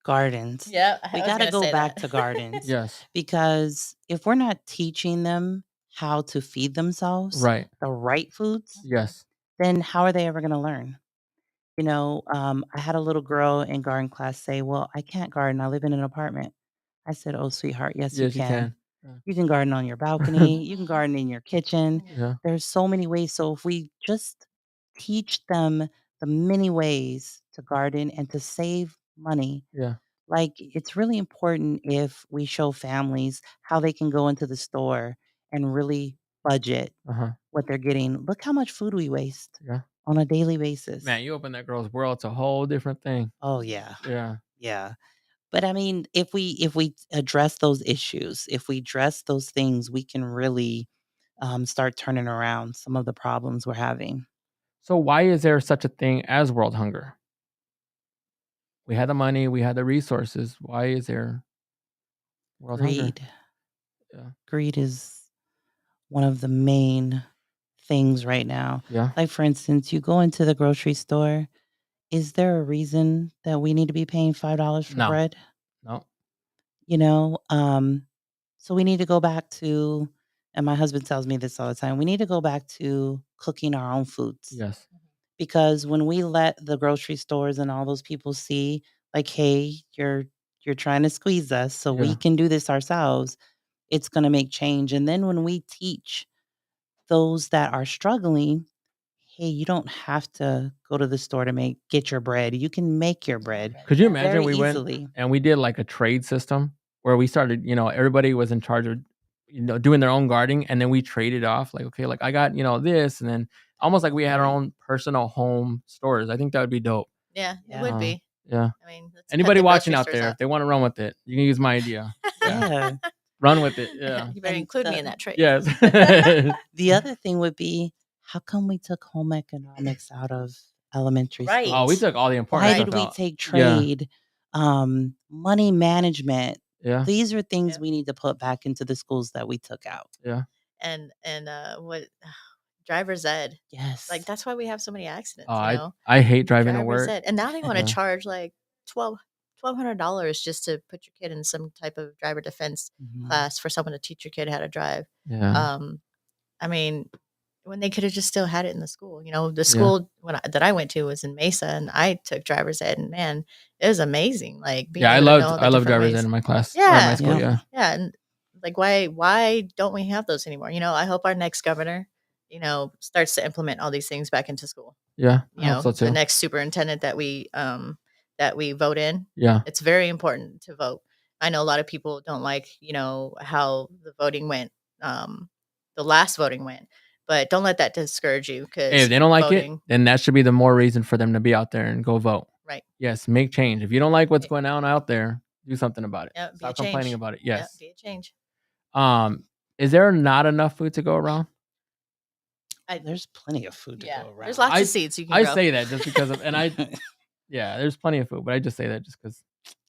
gardens. Yeah. We I was got to going to go say back that. to gardens Yes. because if we're not teaching them how to feed themselves Right. the right foods, Yes. then how are they ever going to learn? I had a little girl in garden class say, "Well, I can't garden. I live in an apartment." I said, "Oh, sweetheart, yes, you Yes, you can. can. You can garden on your balcony. You can garden in your kitchen. Yeah. There's so many ways. So if we just teach them the many ways to garden and to save money, Yeah. like it's really important if we show families how they can go into the store and really budget Uh-huh. what they're getting. Look how much food we waste Yeah. on a daily basis. Man, you open that girl's world, it's a whole different thing. Oh yeah. Yeah. Yeah. But I mean, if we address those issues, if we address those things, we can really start turning around some of the problems we're having. So why is there such a thing as world hunger? We had the money, we had the resources. Why is there world hunger? Greed. Yeah. Greed is one of the main things right now. Yeah. Like for instance, you go into the grocery store. Is there a reason that we need to be paying $5 for No. bread? No. You know, so we need to go back to, and my husband tells me this all the time, we need to go back to cooking our own foods. Yes. Because when we let the grocery stores and all those people see, like, hey, you're trying to squeeze us so Yeah. we can do this ourselves, it's going to make change. And then when we teach those that are struggling, hey, you don't have to go to the store to get your bread. You can make your bread Could you imagine very we went easily. and we did like a trade system where we started, everybody was in charge of, doing their own gardening, and then we traded off like, okay, like I got, this, and then almost like we had our Right. own personal home stores. I think that would be dope. Yeah, it Yeah. would be. Yeah. I mean, let's cut Anybody the watching grocery out stores there, if they want to run with it, you can use my idea. Yeah. Yeah. Run with it. Yeah. You better And include me in that trade. Yes. The other thing would be, how come we took home economics out of elementary Right. school? Oh, we took all the important Why stuff did we out. take Yeah. trade, money management? Yeah. These are things Yep. we need to put back into the schools that we took out. Yeah. And what driver's ed. Yes. Like that's why we have so many accidents, Oh, I hate driving to driver's work. ed. And now they want to Yeah. charge like $1,200 just to put your kid in some type of driver defense Mhm. class for someone to teach your kid how to drive. Yeah. I mean, when they could have just still had it in the school. The school that I went to was in Mesa, and I took driver's ed, and man, it was amazing. Like being Yeah, I able to know loved all the I love different drivers ways. ed in my class or in my Yeah, school. Yeah. Yeah. and like why don't we have those anymore? I hope our next governor, starts to implement all these things back into school. Yeah. I hope so The too. next superintendent that we vote in, Yeah. it's very important to vote. I know a lot of people don't like, how the voting went, the last voting went, but don't let that discourage you Hey, if because they don't like voting, it, then that should be the more reason for them to be out there and go vote. right? Yes, make change. If you don't like what's Right. going on out there, do something about it. Yeah, be a Stop complaining change. about it. Yeah, Yes. be a change. Is there not enough food to go around? There's plenty of food to Yeah, go around. there's lots I- of seeds you can I grow. say that just because of, and yeah, there's plenty of food, but I just say that just because,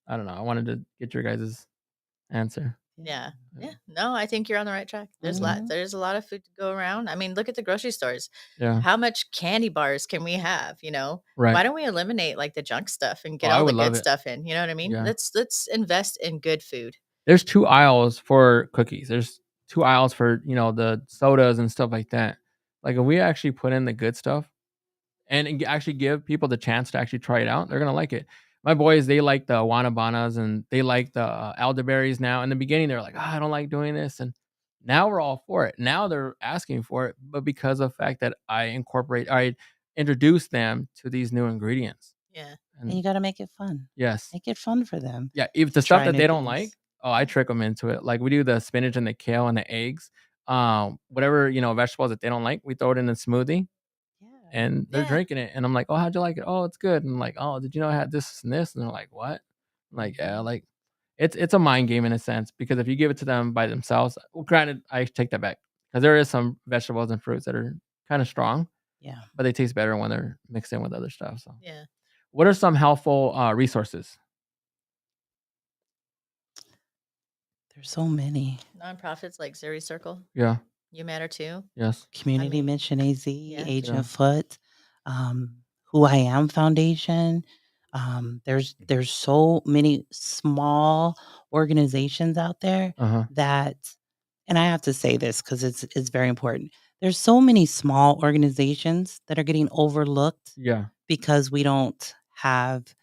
I don't know. I wanted to get your guys' answer. Yeah. No, I think you're on the right track. There's Mhm. there's a lot of food to go around. I mean, look at the grocery stores. Yeah. How much candy bars can we have? Right. Why don't we eliminate like the junk stuff and get I all the would love good it. stuff in? You know what I mean? Yeah. Let's invest in good food. There's 2 aisles for cookies. There's 2 aisles for, the sodas and stuff like that. Like if we actually put in the good stuff and actually give people the chance to actually try it out, they're going to like it. My boys, they like the Wanabanas and they like the elderberries now. In the beginning, they're like, oh, I don't like doing this. And now we're all for it. Now they're asking for it. But because of the fact that I introduce them to these new ingredients. Yeah. And you got to make it fun. Yes. Make it fun for them. Yeah, if the stuff Try that new they don't things. like, I trick them into it. Like we do the spinach and the kale and the eggs. Whatever, vegetables that they don't like, we throw it in the smoothie Yeah. and they're Yeah. drinking it. And I'm like, oh, how'd you like it? Oh, it's good. And I'm like, oh, did you know I had this and this? And they're like, what? I'm like, yeah, like it's a mind game in a sense, because if you give it to them by themselves, well, granted, I take that back because there is some vegetables and fruits that are kind of strong, Yeah. but they taste better when they're mixed in with other stuff. So, Yeah. what are some helpful resources? There's so many. Nonprofits like Zuri Circle, Yeah. You Matter Too. Yes. Community mean, Mission AZ, yeah. Ajentfoot, Who I Am Foundation. There's so many small organizations out there Uh-huh. that And I have to say this because it's very important. There's so many small organizations that are getting overlooked Yeah. because we don't have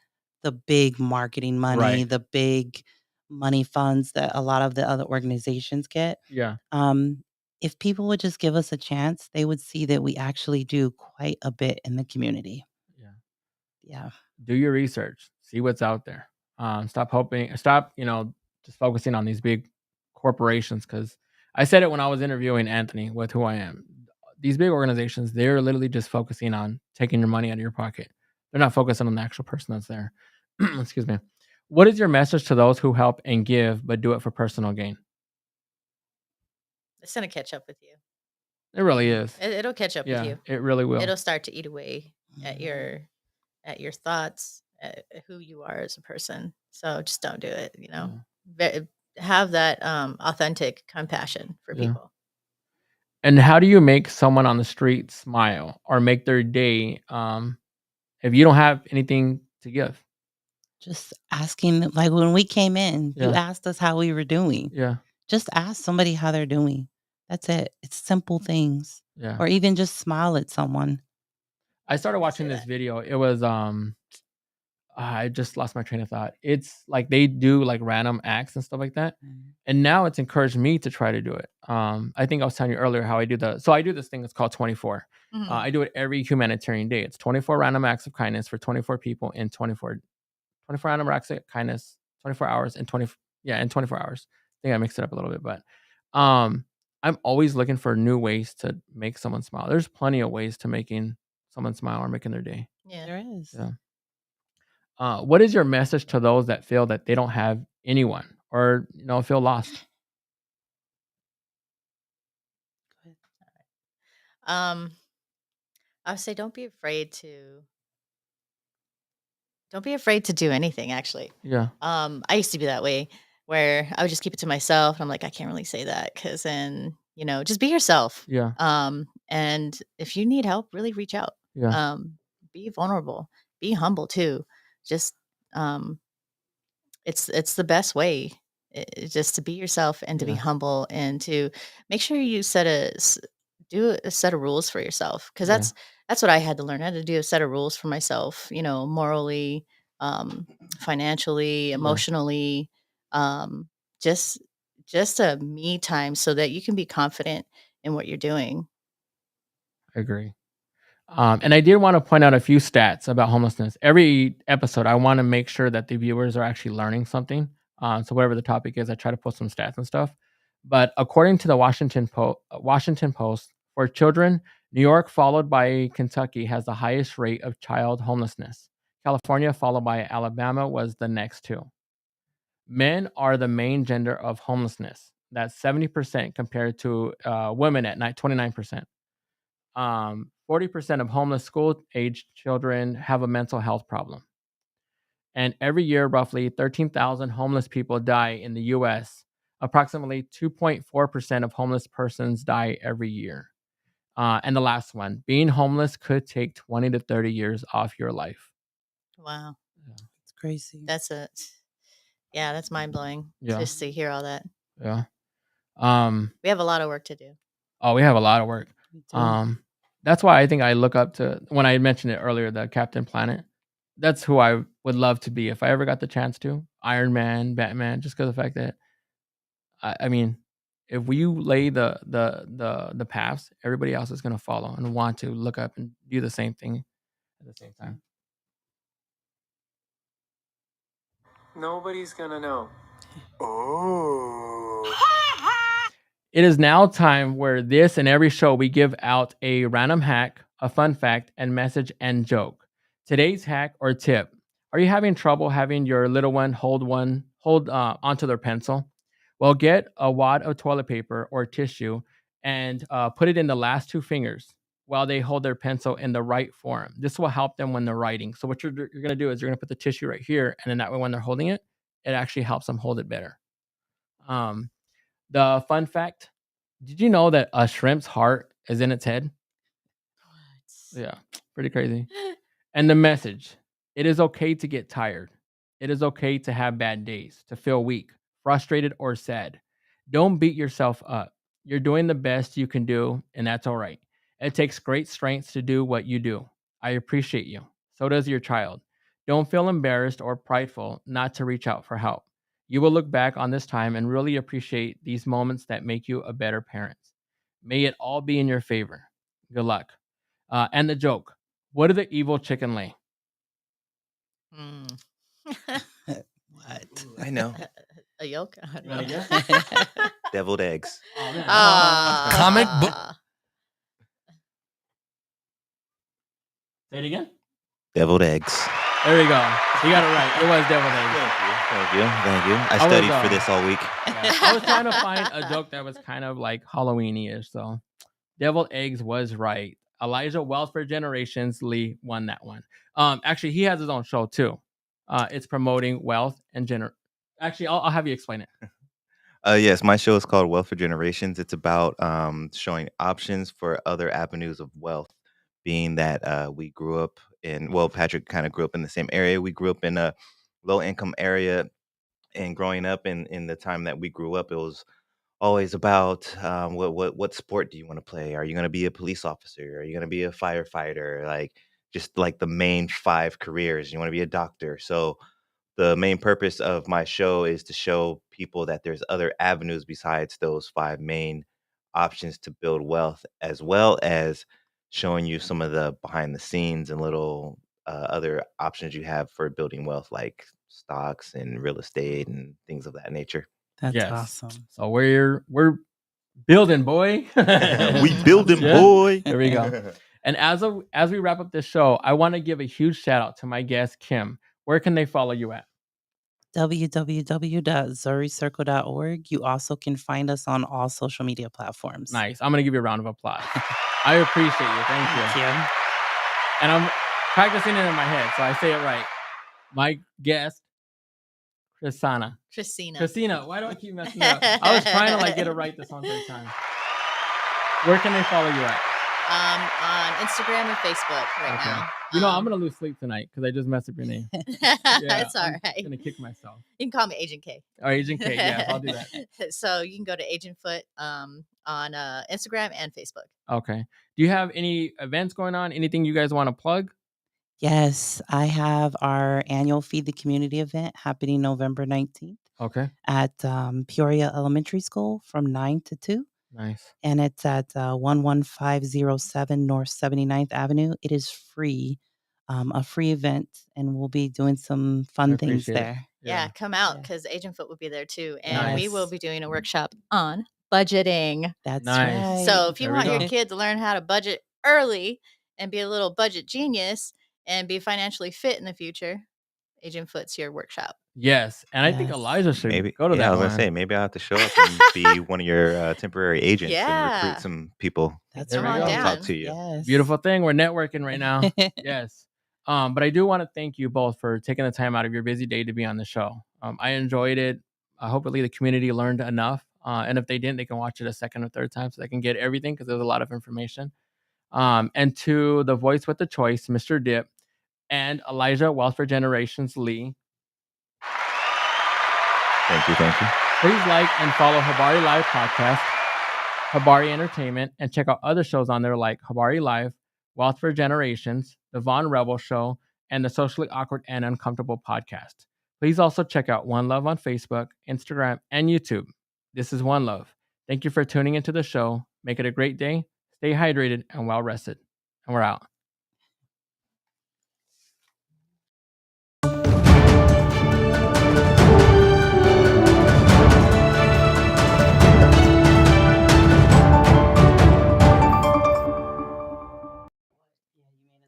the big marketing money, Right. the big money funds that a lot of the other organizations get. Yeah. Um, if people would just give us a chance, they would see that we actually do quite a bit in the community. Yeah. Yeah. Do your research. See what's out there. Stop, just focusing on these big corporations, because I said it when I was interviewing Anthony with who I am. These big organizations, they're literally just focusing on taking your money out of your pocket. They're not focusing on the actual person that's there. Excuse me. What is your message to those who help and give but do it for personal gain? It's gonna catch up with you. It really is. It'll catch up with Yeah, you. it really will. It'll start to eat away at Mhm. your thoughts, at who you are as a person. So just don't do it. Yeah. Have that authentic compassion for Yeah. people. And how do you make someone on the street smile or make their day if you don't have anything to give? Just asking, like when we came in, you Yeah. asked us how we were doing. Yeah. Just ask somebody how they're doing. That's it. It's simple things. Yeah. Or even just smile at someone. I started watching Say this that. video. It was I just lost my train of thought. It's like they do like random acts and stuff like that. And now it's encouraged me to try to do it. I think I was telling you earlier how I do I do this thing that's called 24. Mhm. I do it every humanitarian day. It's 24 random acts of kindness for 24 people in 24 random acts of kindness, 24 hours and in 24 hours. I think I mixed it up a little bit, but um I'm always looking for new ways to make someone smile. There's plenty of ways to making someone smile or making their day. Yeah. There is. Yeah. What is your message to those that feel that they don't have anyone or feel lost? Um, I would say don't be afraid to do anything. Actually, Yeah. I used to be that way where I would just keep it to myself. And I'm like, I can't really say that because then just be yourself. Yeah. And if you need help, really reach out. Yeah. Be vulnerable. Be humble too. Just um, it's the best way, just to be yourself and to be Yeah. humble and to make sure you do a set of rules for yourself, because Yeah. that's what I had to learn. I had to do a set of rules for myself, morally, um, financially, Yeah. emotionally, um, just a me time so that you can be confident in what you're doing. I agree. And I did want to point out a few stats about homelessness. Every episode, I want to make sure that the viewers are actually learning something. So whatever the topic is, I try to post some stats and stuff. But according to the Washington Post, for children, New York, followed by Kentucky, has the highest rate of child homelessness. California, followed by Alabama, was the next two. Men are the main gender of homelessness. That's 70% compared to women at 29%. 40% of homeless school-aged children have a mental health problem. And every year, roughly 13,000 homeless people die in the US. Approximately 2.4% of homeless persons die every year. And the last one, being homeless could take 20 to 30 years off your life. Wow, It's crazy. that's mind blowing. Yeah. Just to hear all that. Yeah. We have a lot of work to do. Oh, we have a lot of work. Me too. That's why I think I look up to, when I mentioned it earlier, the Captain Planet. That's who I would love to be if I ever got the chance to. Iron Man, Batman, just because of the fact that I mean, if we lay the paths, everybody else is gonna follow and want to look up and do the same thing at the same time. Nobody's gonna know. Oh. It is now time where this and every show we give out a random hack, a fun fact, and message and joke. Today's hack or tip: are you having trouble having your little one hold onto their pencil? Well, get a wad of toilet paper or tissue and put it in the last two fingers while they hold their pencil in the right form. This will help them when they're writing. So what you're going to do is you're going to put the tissue right here, and then that way when they're holding it, it actually helps them hold it better. Um, the fun fact: did you know that a shrimp's heart is in its head? Yeah, pretty crazy. And the message: it is okay to get tired. It is okay to have bad days, to feel weak, frustrated, or sad. Don't beat yourself up. You're doing the best you can do, and that's all right. It takes great strength to do what you do. I appreciate you. So does your child. Don't feel embarrassed or prideful not to reach out for help. You will look back on this time and really appreciate these moments that make you a better parent. May it all be in your favor. Good luck. And the joke. What did the evil chicken lay? Mm. What? I know. A yolk? I don't You wanna know. guess? Deviled eggs. Oh, man. Comic book. Say it again. Deviled eggs. There we go. You got it right. It was deviled eggs. Thank you. I was, studied for this all week. Yeah. I was trying to find a joke that was kind of like Halloween-ish. So deviled eggs was right. Elijah Wealth for Generations Lee won that one. Actually, he has his own show too. It's promoting wealth and Actually, I'll have you explain it. Yes, my show is called Wealth for Generations. It's about showing options for other avenues of wealth, being that we grew up in, well, Patrick kind of grew up in the same area. We grew up in a low income area, and growing up in the time that we grew up, it was always about what sport do you want to play? Are you going to be a police officer? Are you going to be a firefighter? Like just like the main 5 careers. You want to be a doctor. So the main purpose of my show is to show people that there's other avenues besides those 5 main options to build wealth, as well as showing you some of the behind the scenes and little other options you have for building wealth, like stocks and real estate and things of that nature. That's Yes. awesome. So we're building, boy. We building, Yeah. boy. There we go. And as we wrap up this show, I want to give a huge shout out to my guest Kim. Where can they follow you at? www.zuricircle.org. You also can find us on all social media platforms. Nice. I'm gonna give you a round of applause. I appreciate you. Thank you. Thank you. And I'm practicing it in my head, so I say it right. My guest, Christina. Why do I keep messing up? I was trying to like get it right this whole time. Where can they follow you at? On Instagram and Facebook right now. You know, I'm gonna lose sleep tonight because I just messed up your name. It's all I'm right. gonna kick myself. You can call me Agent K. Or Agent K, yeah, I'll do that. So you can go to Ajentfoot on Instagram and Facebook. Okay. Do you have any events going on? Anything you guys want to plug? Yes, I have our annual Feed the Community event happening November 19th Okay. at Peoria Elementary School from 9 to 2. Nice. And it's at 11507 North 79th Avenue. It is free, a free event, and we'll be doing some fun things appreciate it. there. Yeah, come out Yeah. because Agentfoot will be there too. And we Nice. will be doing a workshop on budgeting. That's Nice. right. So if you There we want your go. kid to learn how to budget early and be a little budget genius and be financially fit in the future, Agentfoot's your workshop. Yes. And I think Yes. Elijah should Maybe go to yeah, that I was one. gonna say maybe I'll have to show up and be one of your temporary agents and Yeah. recruit some people. That's There we right. go. Talk to you. Yes. Beautiful thing. We're networking right now. Yes. But I do want to thank you both for taking the time out of your busy day to be on the show. I enjoyed it. Hopefully the community learned enough. And if they didn't, they can watch it a second or third time so they can get everything because there's a lot of information. And to the voice with the choice, Mr. Dip, and Elijah Wealth for Generations Lee. Thank you. Please like and follow Habari Live Podcast, Habari Entertainment, and check out other shows on there like Habari Live, Wealth for Generations, The Von Rebel Show, and the Socially Awkward and Uncomfortable Podcast. Please also check out One Love on Facebook, Instagram, and YouTube. This is One Love. Thank you for tuning into the show. Make it a great day. Stay hydrated and well rested. And we're out.